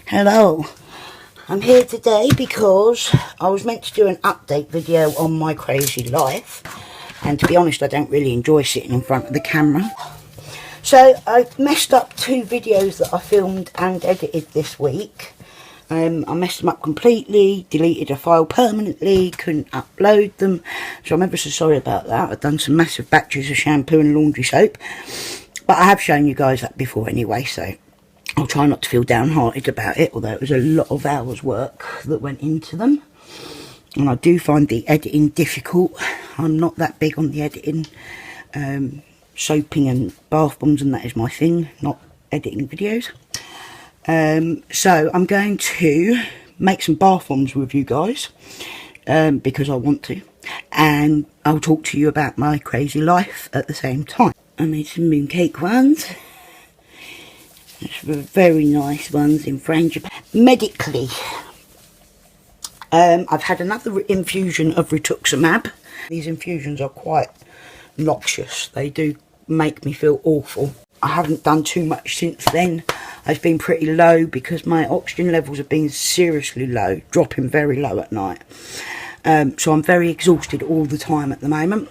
Hello, I'm here today because I was meant to do an update video on my crazy life, and to be honest I don't really enjoy sitting in front of the camera. So I messed up 2 videos that I filmed and edited this week. I messed them up completely, deleted a file permanently, couldn't upload them, so I'm ever so sorry about that. I've done some massive batches of shampoo and laundry soap, but I have shown you guys that before anyway, so I'll try not to feel downhearted about it, although it was a lot of hours work that went into them. And I do find the editing difficult. I'm not that big on the editing. Soaping and bath bombs and that is my thing, not editing videos. So I'm going to make some bath bombs with you guys, because I want to. And I'll talk to you about my crazy life at the same time. I made some mooncake ones. Very nice ones in Japan. Medically, I've had another infusion of rituximab. These infusions are quite noxious. They do make me feel awful. I haven't done too much since then. I've been pretty low because my oxygen levels have been seriously low, dropping very low at night. So I'm very exhausted all the time at the moment.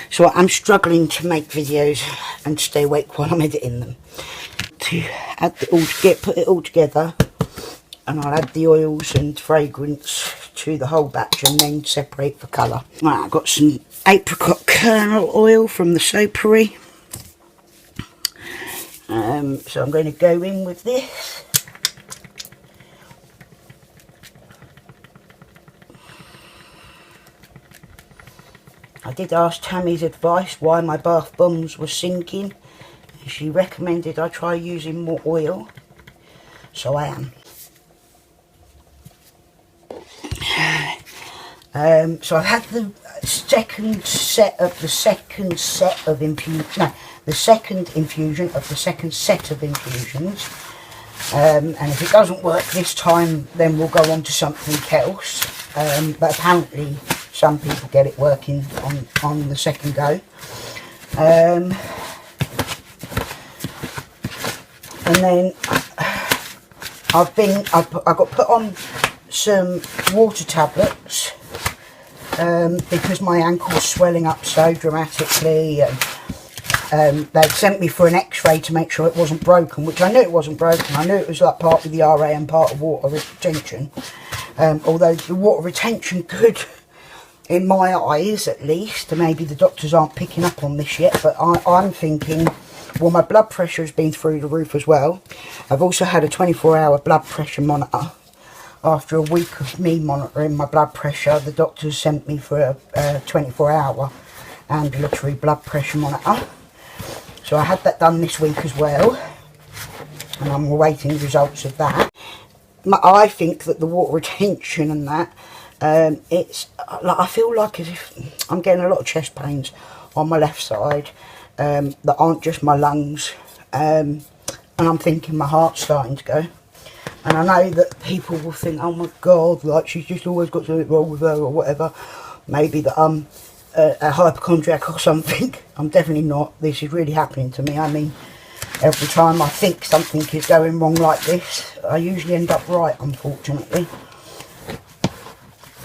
So I'm struggling to make videos and stay awake while I'm editing them. To add it all together, put it all together, and I'll add the oils and fragrance to the whole batch and then separate for colour. Right, I've got some apricot kernel oil from the soapery. So I'm going to go in with this. I did ask Tammy's advice why my bath bombs were sinking. She recommended I try using more oil, so I am. So I've had the second infusion of the second set of infusions, and if it doesn't work this time, then we'll go on to something else. But apparently, some people get it working on the second go. And then I got put on some water tablets because my ankle's swelling up so dramatically, and they'd sent me for an x-ray to make sure it wasn't broken, which I knew it wasn't broken. I knew it was like part of the RA and part of water retention, although the water retention could, in my eyes at least, maybe the doctors aren't picking up on this yet, but I'm thinking, well, my blood pressure has been through the roof as well. I've also had a 24-hour blood pressure monitor. After a week of me monitoring my blood pressure, the doctors sent me for a 24-hour ambulatory blood pressure monitor. So I had that done this week as well, and I'm awaiting results of that. I think that the water retention and that, it's like, I feel like as if I'm getting a lot of chest pains on my left side. That aren't just my lungs, and I'm thinking my heart's starting to go. And I know that people will think, oh my god, like she's just always got something wrong with her or whatever. Maybe that I'm a hypochondriac or something. I'm definitely not. This is really happening to me. I mean, every time I think something is going wrong like this, I usually end up right, unfortunately.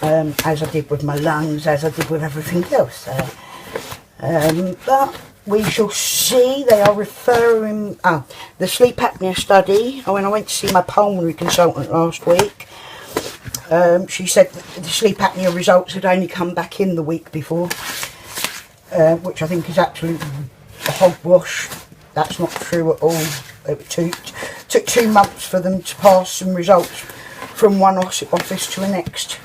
As I did with my lungs, as I did with everything else. But we shall see. They are referring the sleep apnea study. When I went to see my pulmonary consultant last week, she said that the sleep apnea results had only come back in the week before, which I think is absolutely hogwash. That's not true at all. It took 2 months for them to pass some results from one office to the next.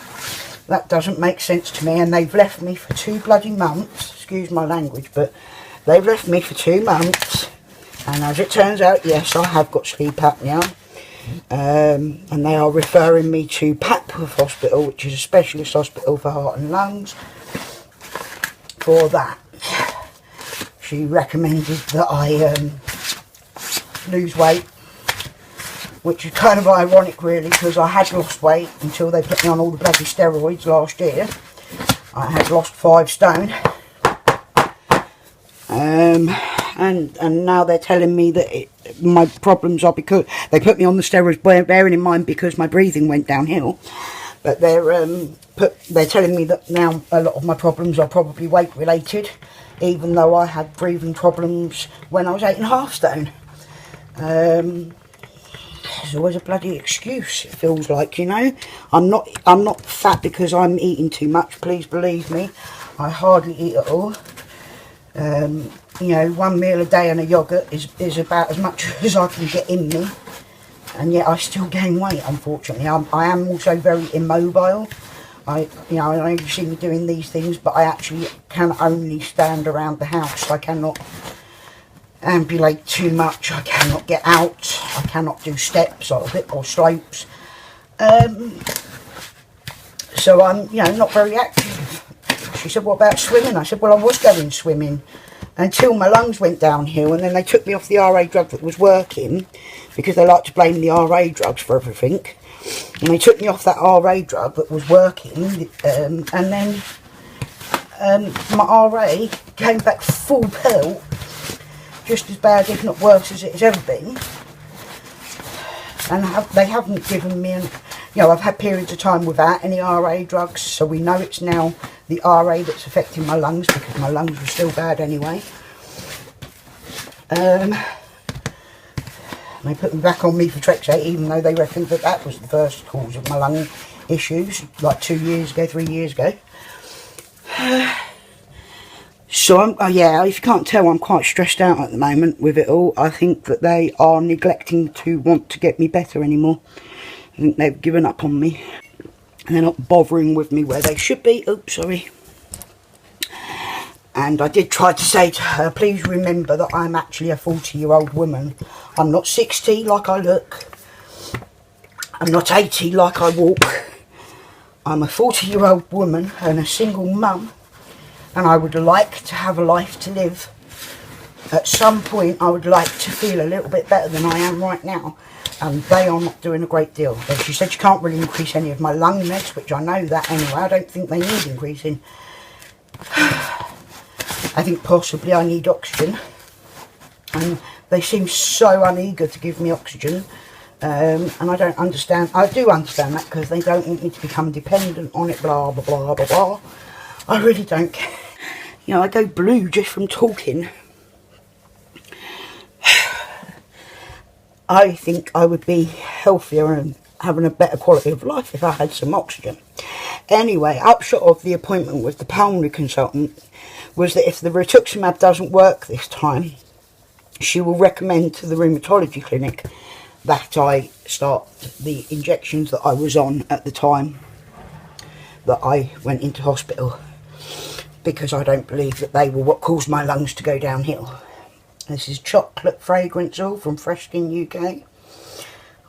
That doesn't make sense to me, and they've left me for 2 bloody months. Excuse my language, but they've left me for 2 months, and as it turns out, yes, I have got sleep apnea, and they are referring me to Papworth Hospital, which is a specialist hospital for heart and lungs, for that. She recommended that I lose weight, which is kind of ironic really, because I had lost weight until they put me on all the bloody steroids last year. I had lost 5 stone. and now they're telling me that my problems are because they put me on the steroids, bearing in mind because my breathing went downhill. But they're telling me that now a lot of my problems are probably weight related, even though I had breathing problems when I was 8.5 stone. There's always a bloody excuse, it feels like, you know. I'm not fat because I'm eating too much, please believe me. I hardly eat at all. You know, 1 meal a day and a yoghurt is about as much as I can get in me, and yet I still gain weight, unfortunately. I am also very immobile. I know you see me doing these things, but I actually can only stand around the house. I cannot ambulate too much. I cannot get out. I cannot do steps or slopes. So I'm, you know, not very active. She said, what about swimming? I said, well, I was going swimming until my lungs went downhill, and then they took me off the RA drug that was working, because they like to blame the RA drugs for everything. And they took me off that RA drug that was working, and then my RA came back full pelt, just as bad, if not worse, as it has ever been. And they haven't given me, you know, I've had periods of time without any RA drugs, so we know it's now the RA that's affecting my lungs, because my lungs were still bad anyway. They put them back on me for Trexate, even though they reckoned that that was the first cause of my lung issues, like 2 years ago, 3 years ago. So, yeah, if you can't tell, I'm quite stressed out at the moment with it all. I think that they are neglecting to want to get me better anymore. I think they've given up on me. And they're not bothering with me where they should be. Oops, sorry. And I did try to say to her, please remember that I'm actually a 40-year-old woman. I'm not 60 like I look. I'm not 80 like I walk. I'm a 40-year-old woman and a single mum. And I would like to have a life to live. At some point, I would like to feel a little bit better than I am right now. And they are not doing a great deal. But she said she can't really increase any of my lung meds, which I know that anyway. I don't think they need increasing. I think possibly I need oxygen. And they seem so uneager to give me oxygen. And I don't understand. I do understand that, because they don't want me to become dependent on it, blah, blah, blah, blah, blah. I really don't care. You know, I go blue just from talking. I think I would be healthier and having a better quality of life if I had some oxygen. Anyway, upshot of the appointment with the pulmonary consultant was that if the rituximab doesn't work this time, she will recommend to the rheumatology clinic that I start the injections that I was on at the time that I went into hospital, because I don't believe that they were what caused my lungs to go downhill. This is chocolate fragrance oil from Fresh Skin UK.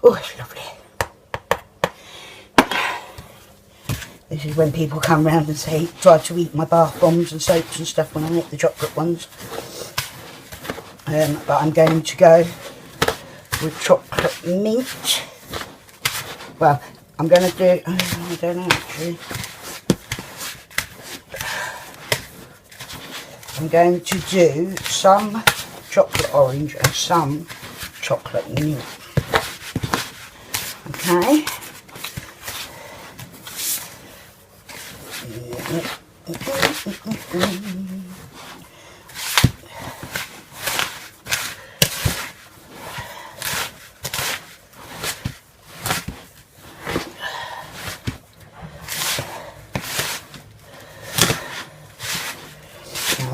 Oh, it's lovely. This is when people come round and say, try to eat my bath bombs and soaps and stuff when I make the chocolate ones. But I'm going to go with chocolate mint. Well, I'm going to do, I don't know actually. I'm going to do some chocolate orange and some chocolate mint. Okay.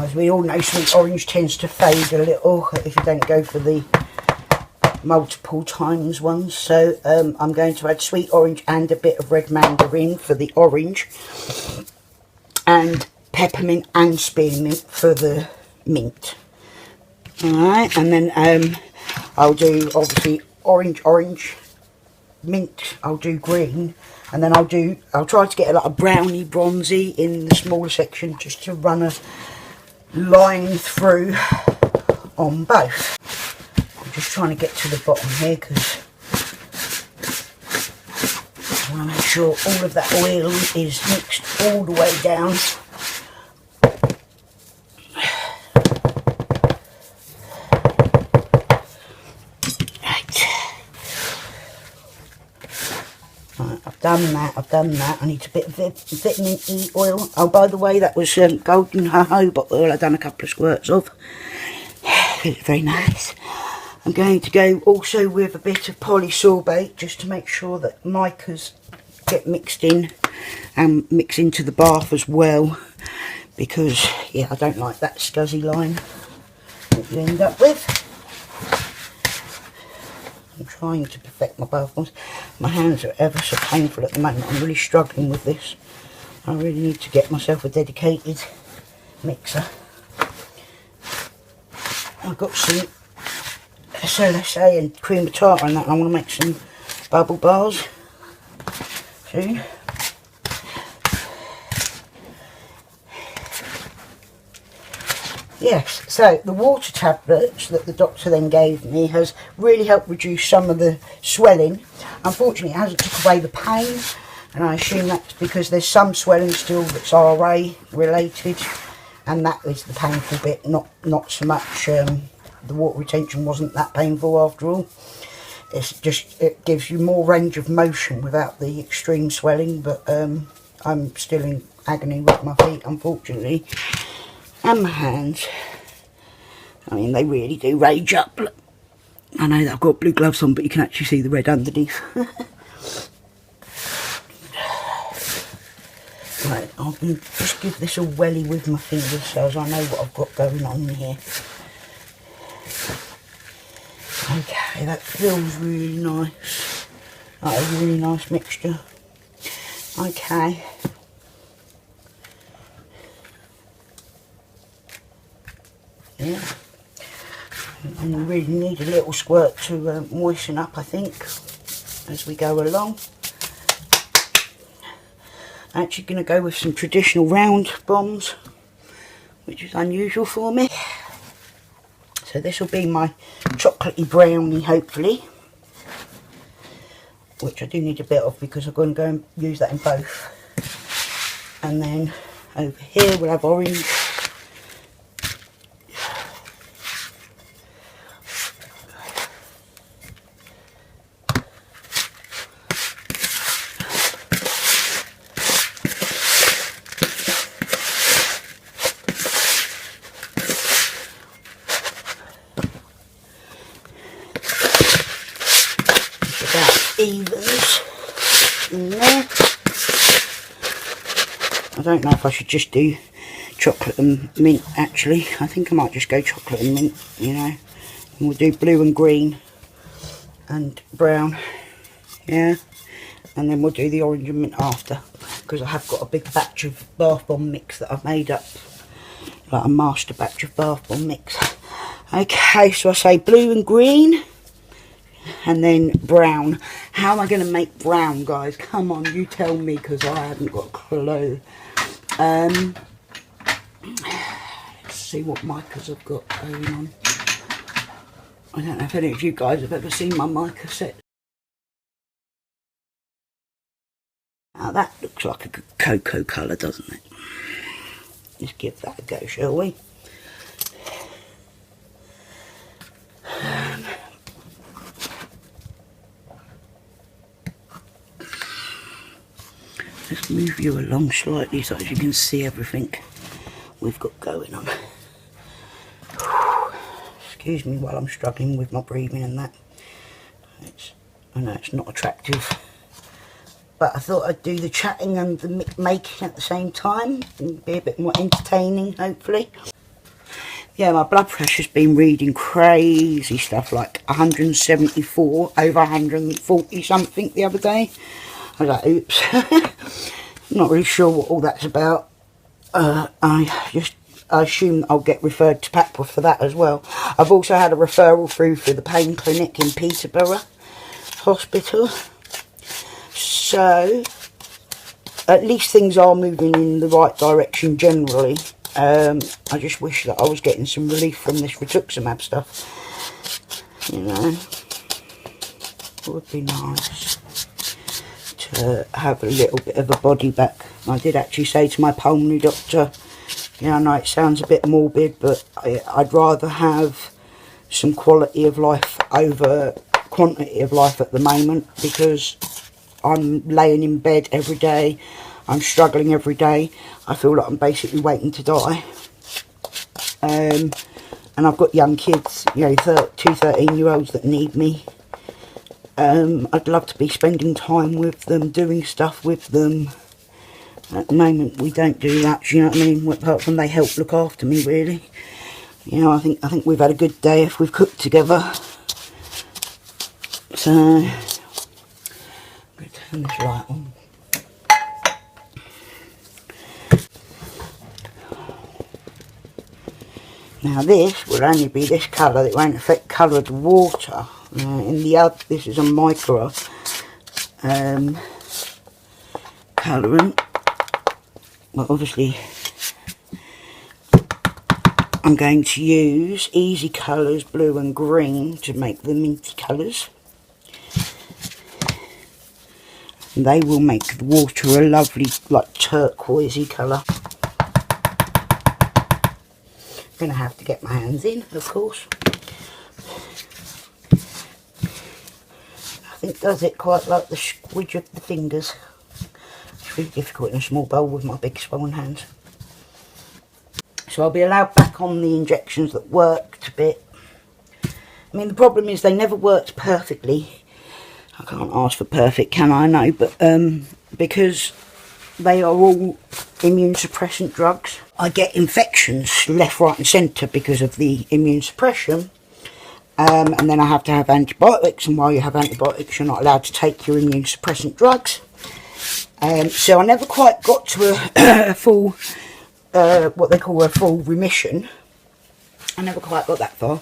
As we all know, sweet orange tends to fade a little if you don't go for the multiple times ones. So I'm going to add sweet orange and a bit of red mandarin for the orange, and peppermint and spearmint for the mint. Alright, and then I'll do obviously orange, mint, I'll do green, and then I'll try to get a lot of browny bronzy in the smaller section, just to run a line through on both. I'm just trying to get to the bottom here, because I want to make sure all of that oil is mixed all the way down. Right, I've done that. I need a bit of vitamin E oil. Oh, by the way, that was golden jojoba oil I've done a couple of squirts of. It's very nice. I'm going to go also with a bit of polysorbate just to make sure that micas get mixed in and mix into the bath as well, because yeah, I don't like that scuzzy line that you end up with. I'm trying to perfect my bath bombs. My hands are ever so painful at the moment. I'm really struggling with this. I really need to get myself a dedicated mixer. I've got some SLSA and cream of tartar and that. I want to make some bubble bars soon. Yes, so the water tablets that the doctor then gave me has really helped reduce some of the swelling. Unfortunately, it hasn't took away the pain, and I assume that's because there's some swelling still that's RA related, and that is the painful bit, not so much the water retention wasn't that painful after all. It's just, it gives you more range of motion without the extreme swelling, but I'm still in agony with my feet, unfortunately. And my hands. I mean, they really do rage up. Look. I know that I've got blue gloves on, but you can actually see the red underneath. Right, I'll just give this a welly with my fingers so as I know what I've got going on here. Okay, that feels really nice. That's a really nice mixture. Okay. Yeah, and you really need a little squirt to moisten up, I think, as we go along. I'm actually going to go with some traditional round bombs, which is unusual for me. So this will be my chocolatey brownie, hopefully, which I do need a bit of because I'm going to go and use that in both. And then over here we'll have orange. Evens in there. I don't know if I should just do chocolate and mint actually. I think I might just go chocolate and mint, you know. And we'll do blue and green and brown, yeah. And then we'll do the orange and mint after, because I have got a big batch of bath bomb mix that I've made up, like a master batch of bath bomb mix. Okay, so I say blue and green. And then brown. How am I going to make brown, guys? Come on, you tell me, because I haven't got a clue. Let's see what micas I've got going on. I don't know if any of you guys have ever seen my mica set. Now that looks like a good cocoa colour, doesn't it? Let's give that a go, shall we? Let's move you along slightly so that you can see everything we've got going on. Excuse me while I'm struggling with my breathing and that. I know it's not attractive, but I thought I'd do the chatting and the making at the same time and be a bit more entertaining, hopefully. Yeah, my blood pressure's been reading crazy stuff, like 174 over 140 something the other day. I was like, oops. I'm not really sure what all that's about. I assume I'll get referred to Papworth for that as well. I've also had a referral through for the pain clinic in Peterborough Hospital. So, at least things are moving in the right direction generally. I just wish that I was getting some relief from this rituximab stuff. You know, it would be nice to have a little bit of a body back. I did actually say to my pulmonary doctor, I know it sounds a bit morbid, but I'd rather have some quality of life over quantity of life at the moment, because I'm laying in bed every day, I'm struggling every day, I feel like I'm basically waiting to die. And I've got young kids, you know, two 13-year-olds that need me. I'd love to be spending time with them, doing stuff with them. At the moment we don't do that, you know what I mean, apart from they help look after me, really. You know, I think we've had a good day if we've cooked together. So, I'm going to turn this light on. Now this will only be this colour, it won't affect coloured water. In the other, this is a micro colourant. Well, obviously I'm going to use Easy Colours blue and green to make the minty colours. And they will make the water a lovely, like, turquoisey colour. I'm going to have to get my hands in, of course. I think does it quite like the squidge of the fingers. It's really difficult in a small bowl with my big swollen hands. So I'll be allowed back on the injections that worked a bit. I mean, the problem is they never worked perfectly. I can't ask for perfect, can I? No, but because they are all immune suppressant drugs, I get infections left, right and centre because of the immune suppression. And then I have to have antibiotics, and while you have antibiotics you're not allowed to take your immune suppressant drugs. So I never quite got to a full, what they call a full remission. I never quite got that far.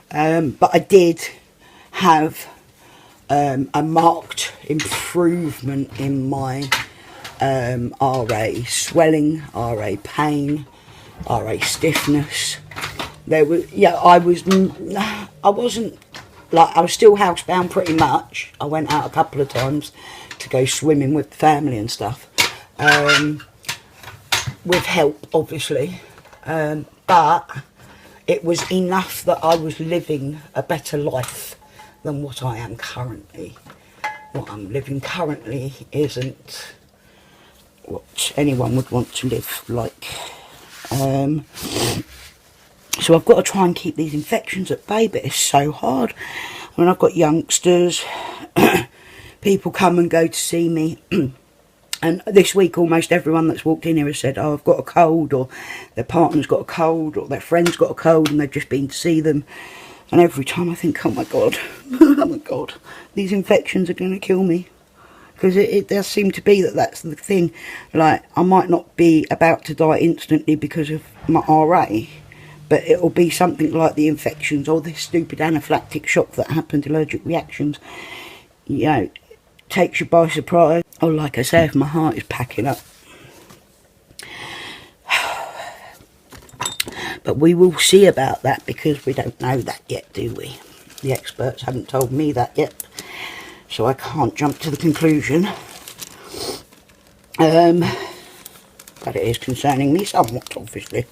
But I did have a marked improvement in my RA swelling, RA pain, RA stiffness. There was, yeah, I wasn't like, I was still housebound pretty much. I went out a couple of times to go swimming with the family and stuff, with help obviously, but it was enough that I was living a better life than what I am currently. What I'm living currently isn't what anyone would want to live like. So I've got to try and keep these infections at bay, but it's so hard. I mean, I've got youngsters, people come and go to see me, and this week almost everyone that's walked in here has said, oh, I've got a cold, or their partner's got a cold, or their friend's got a cold, and they've just been to see them. And every time I think, oh my God, oh my God, these infections are going to kill me. Because it does seem to be that that's the thing. Like, I might not be about to die instantly because of my RA, but it'll be something like the infections or this stupid anaphylactic shock that happened, allergic reactions. You know, takes you by surprise. Or like I say, if my heart is packing up. But we will see about that, because we don't know that yet, do we? The experts haven't told me that yet. So I can't jump to the conclusion. But it is concerning me somewhat, obviously.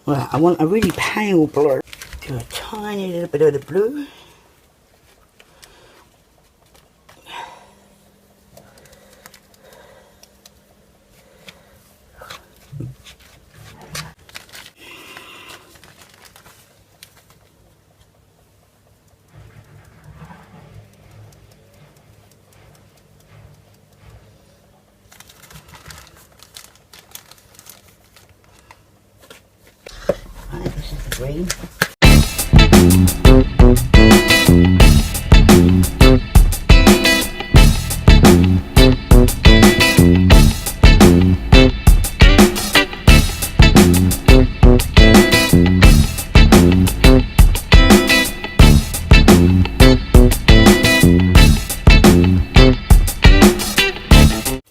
Well, I want a really pale blue. Do a tiny little bit of the blue. Right, this is the green.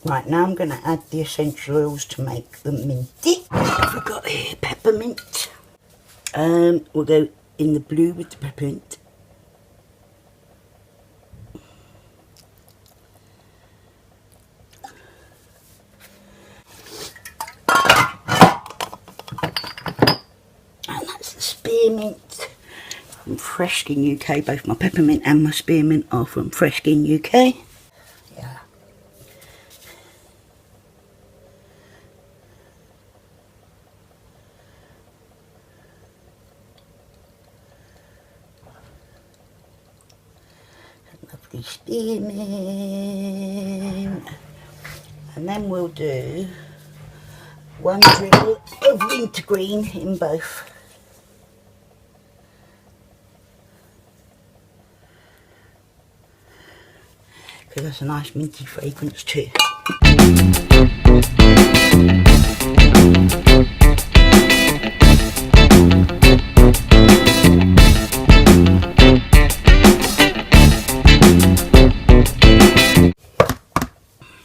Right, now I'm going to add the essential oils to make them minty. I've got here peppermint. We'll go in the blue with the peppermint. And that's the spearmint from Fresh Skin UK. Both my peppermint and my spearmint are from Fresh Skin UK. Yeah. steaming. And then we'll do 1 dribble of wintergreen in both. Because that's a nice minty fragrance too.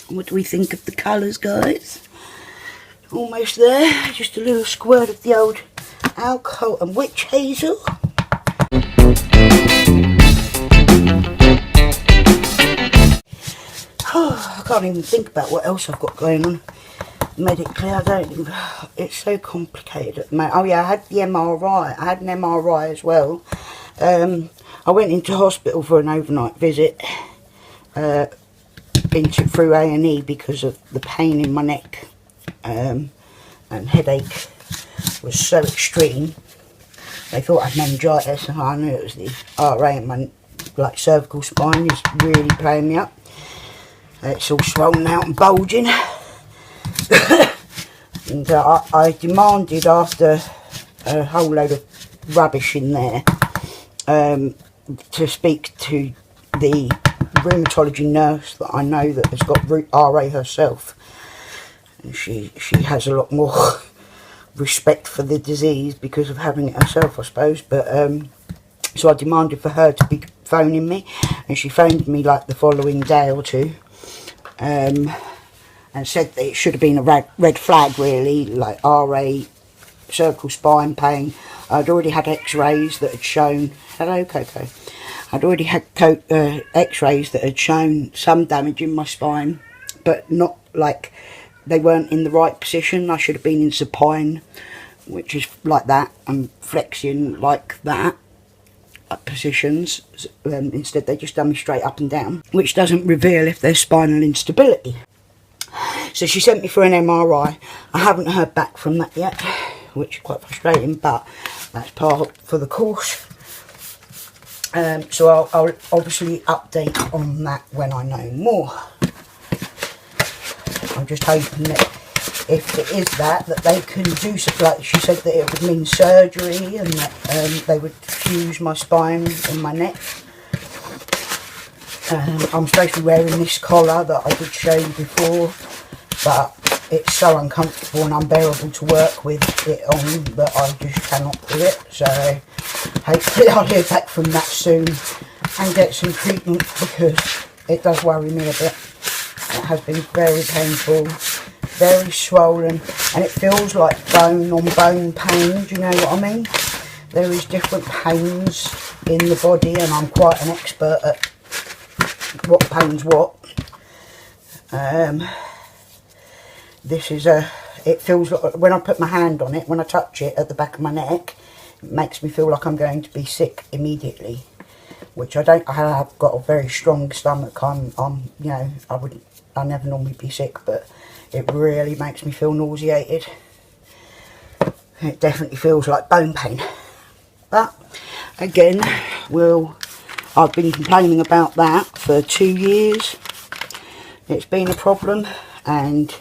What do we think of the colours, guys? Almost there. Just a little squirt of the old alcohol and witch hazel. Oh, I can't even think about what else I've got going on medically. I don't even, it's so complicated at the moment. Oh yeah, I had the MRI. I had an MRI as well. I went into hospital for an overnight visit. Through A&E because of the pain in my neck and headache was so extreme. They thought I had meningitis, and I knew it was the RA in my cervical spine is really playing me up. It's all swollen out and bulging. And I demanded, after a whole load of rubbish in there, to speak to the rheumatology nurse that I know that has got RA herself, and she has a lot more respect for the disease because of having it herself, I suppose. But so I demanded for her to be phoning me, and she phoned me like the following day or two, and said that it should have been a red flag really, like RA, cervical spine pain. I'd already had x-rays that had shown, hello Coco, I'd already had x-rays that had shown some damage in my spine, but not like, they weren't in the right position. I should have been in supine, which is like that, and flexion like that positions. Instead they just done me straight up and down, which doesn't reveal if there's spinal instability. So she sent me for an MRI. I haven't heard back from that yet, which is quite frustrating, but that's part for the course. So I'll obviously update on that when I know more. I'm just hoping that if it is that they can do something, like she said, that it would mean surgery, and that they would fuse my spine and my neck. I'm supposed to be wearing this collar that I did show you before, but it's so uncomfortable and unbearable to work with it on that I just cannot do it. So hopefully I'll hear back from that soon and get some treatment, because it does worry me a bit. It has been very painful, very swollen, and it feels like bone on bone pain, do you know what I mean? There is different pains in the body, and I'm quite an expert at what pain's what. This is it feels like, when I put my hand on it, when I touch it at the back of my neck, it makes me feel like I'm going to be sick immediately, which I don't. I have got a very strong stomach. I'm you know, I never normally be sick, but it really makes me feel nauseated. It definitely feels like bone pain. But again, I've been complaining about that for 2 years. It's been a problem, and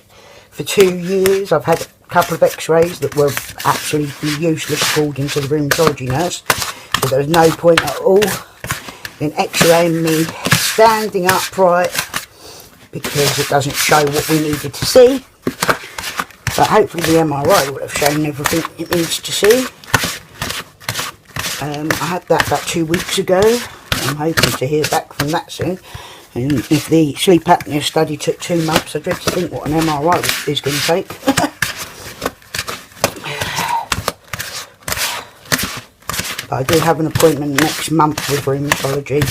for 2 years I've had a couple of x-rays that were absolutely useless according to the rheumatology nurse. So there was no point at all in x-raying me standing upright, because it doesn't show what we needed to see. But hopefully the MRI will have shown everything it needs to see. I had that about 2 weeks ago. I'm hoping to hear back from that soon. And if the sleep apnea study took 2 months, I dread to think what an MRI is going to take. But I do have an appointment next month with rheumatology,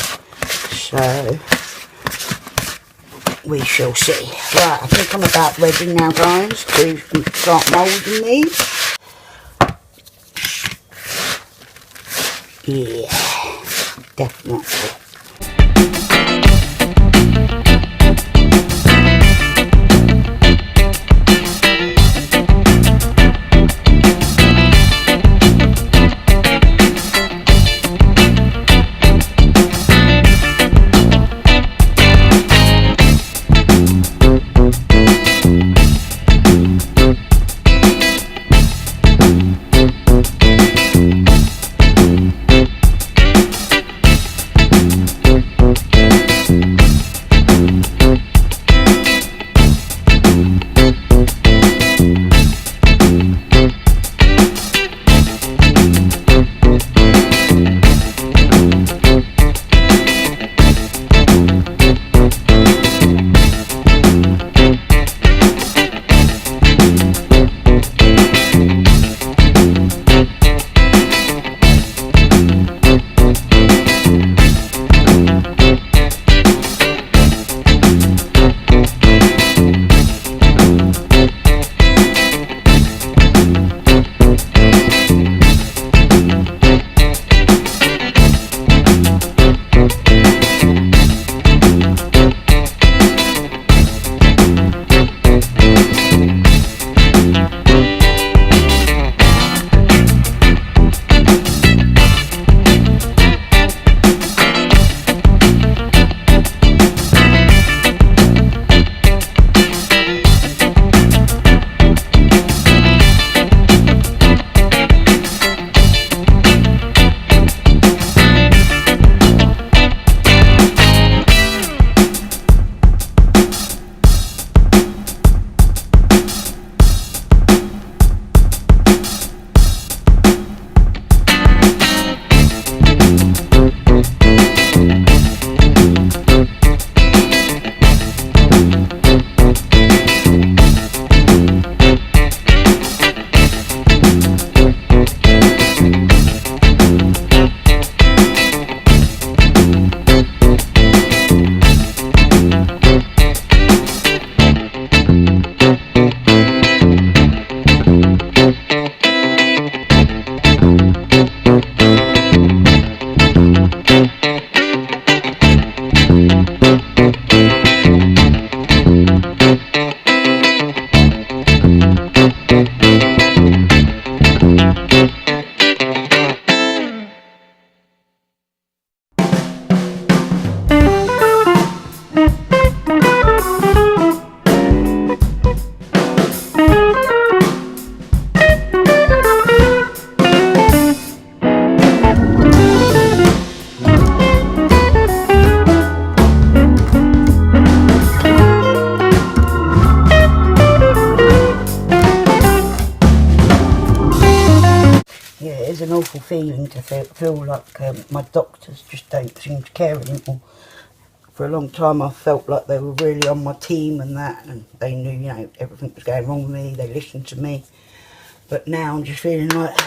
so we shall see. Right, I think I'm about ready now, guys, to start moulding these. Yeah, definitely. an awful feeling to feel like my doctors just don't seem to care anymore. For a long time I felt like they were really on my team and that, and they knew, you know, everything was going wrong with me, they listened to me. But now I'm just feeling like,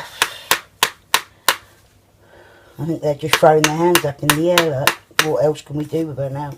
I think they're just throwing their hands up in the air, like, what else can we do with her now?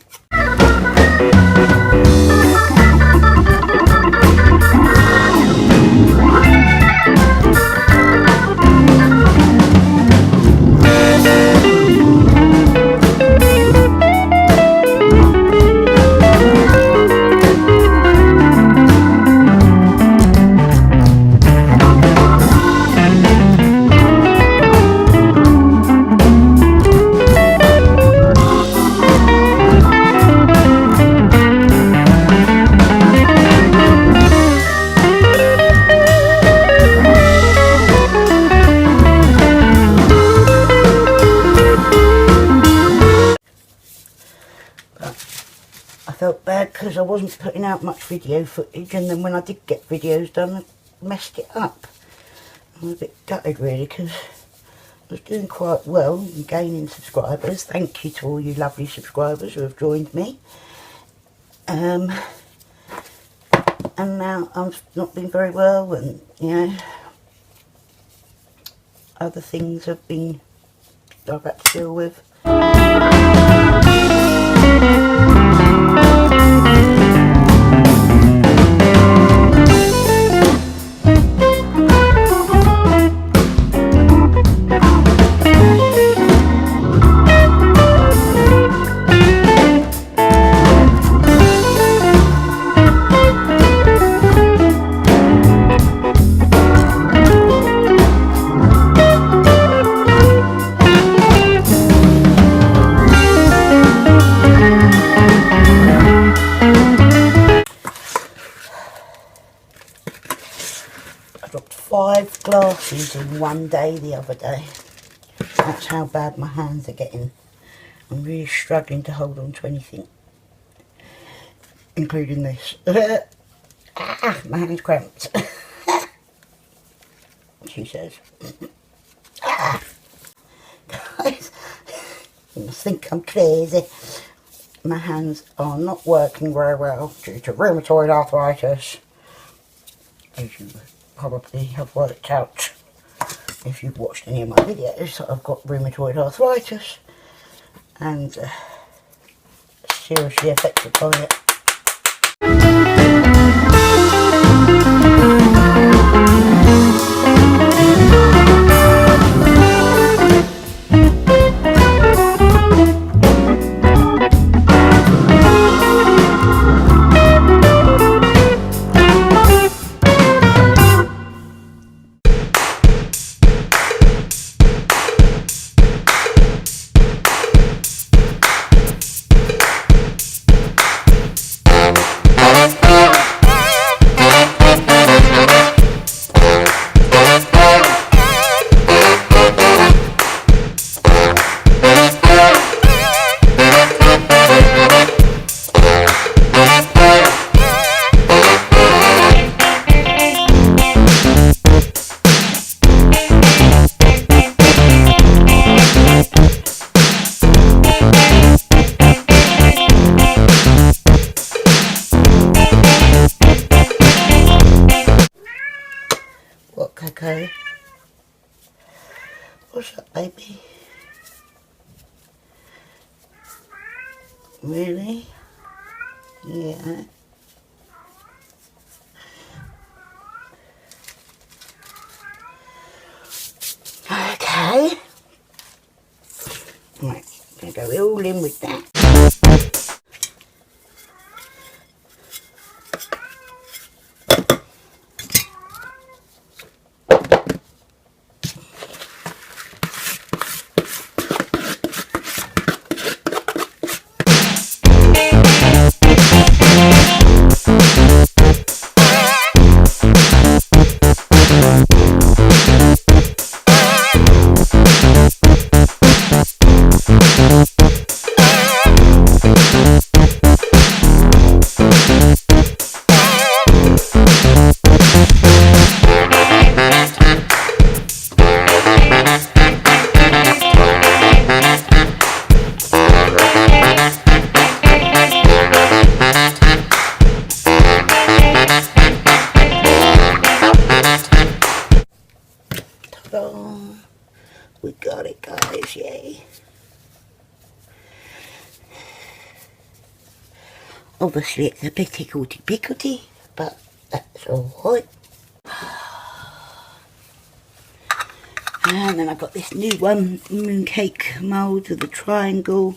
I felt bad because I wasn't putting out much video footage, and then when I did get videos done, I messed it up. I'm a bit gutted really, because I was doing quite well and gaining subscribers. Thank you to all you lovely subscribers who have joined me. And now I've not been very well, and you know, other things I've had to deal with. I dropped 5 glasses in one day the other day. That's how bad my hands are getting. I'm really struggling to hold on to anything, including this. My hand's cramped. She says. Guys, you must think I'm crazy. My hands are not working very well due to rheumatoid arthritis, as you probably have worked out if you've watched any of my videos. I've got rheumatoid arthritis and seriously affected by it. Okay. What's up, baby? Really? Yeah. Okay. Right, I'm gonna go all in with that. Obviously it's a bit hickledy-pickledy, but that's alright. And then I've got this new one, mooncake mould with a triangle,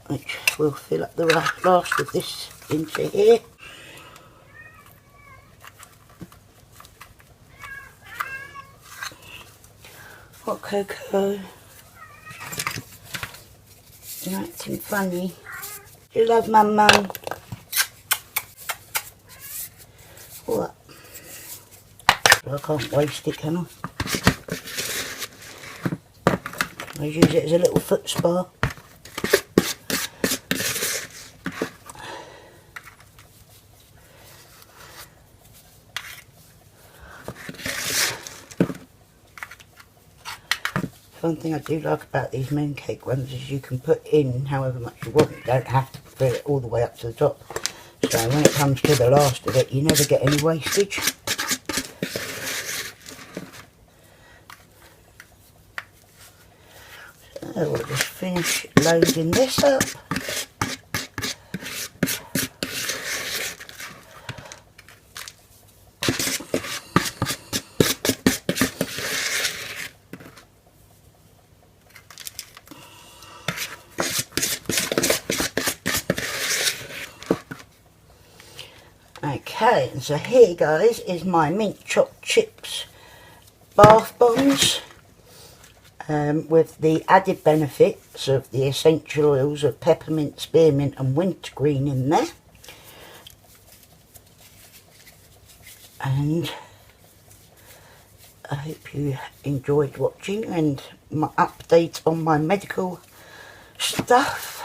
which will fill up the last of this into here. Hot cocoa. You're acting funny. You love my mum. What? I can't waste it, can I? I use it as a little foot spa. One thing I do like about these mooncake ones is you can put in however much you want. You don't have to fill it all the way up to the top. So when it comes to the last of it, you never get any wastage. So we'll just finish loading this up. Okay, so here guys is my mint chopped chips bath bombs with the added benefits of the essential oils of peppermint, spearmint and wintergreen in there. And I hope you enjoyed watching and my update on my medical stuff.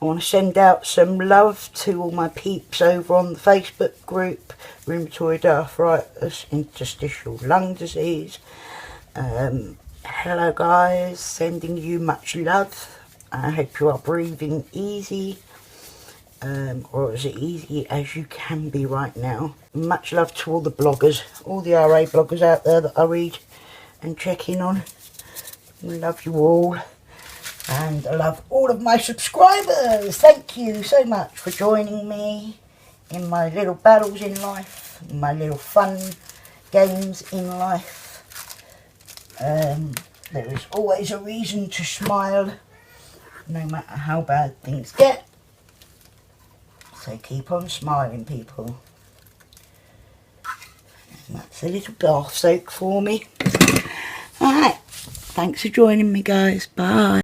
I want to send out some love to all my peeps over on the Facebook group, Rheumatoid Arthritis, Interstitial Lung Disease. Hello guys, sending you much love. I hope you are breathing easy, or as easy as you can be right now. Much love to all the bloggers, all the RA bloggers out there that I read and check in on. Love you all. And I love all of my subscribers. Thank you so much for joining me in my little battles in life, my little fun games in life. There is always a reason to smile, no matter how bad things get. So keep on smiling, people. And that's a little bath soak for me. Alright, thanks for joining me, guys. Bye.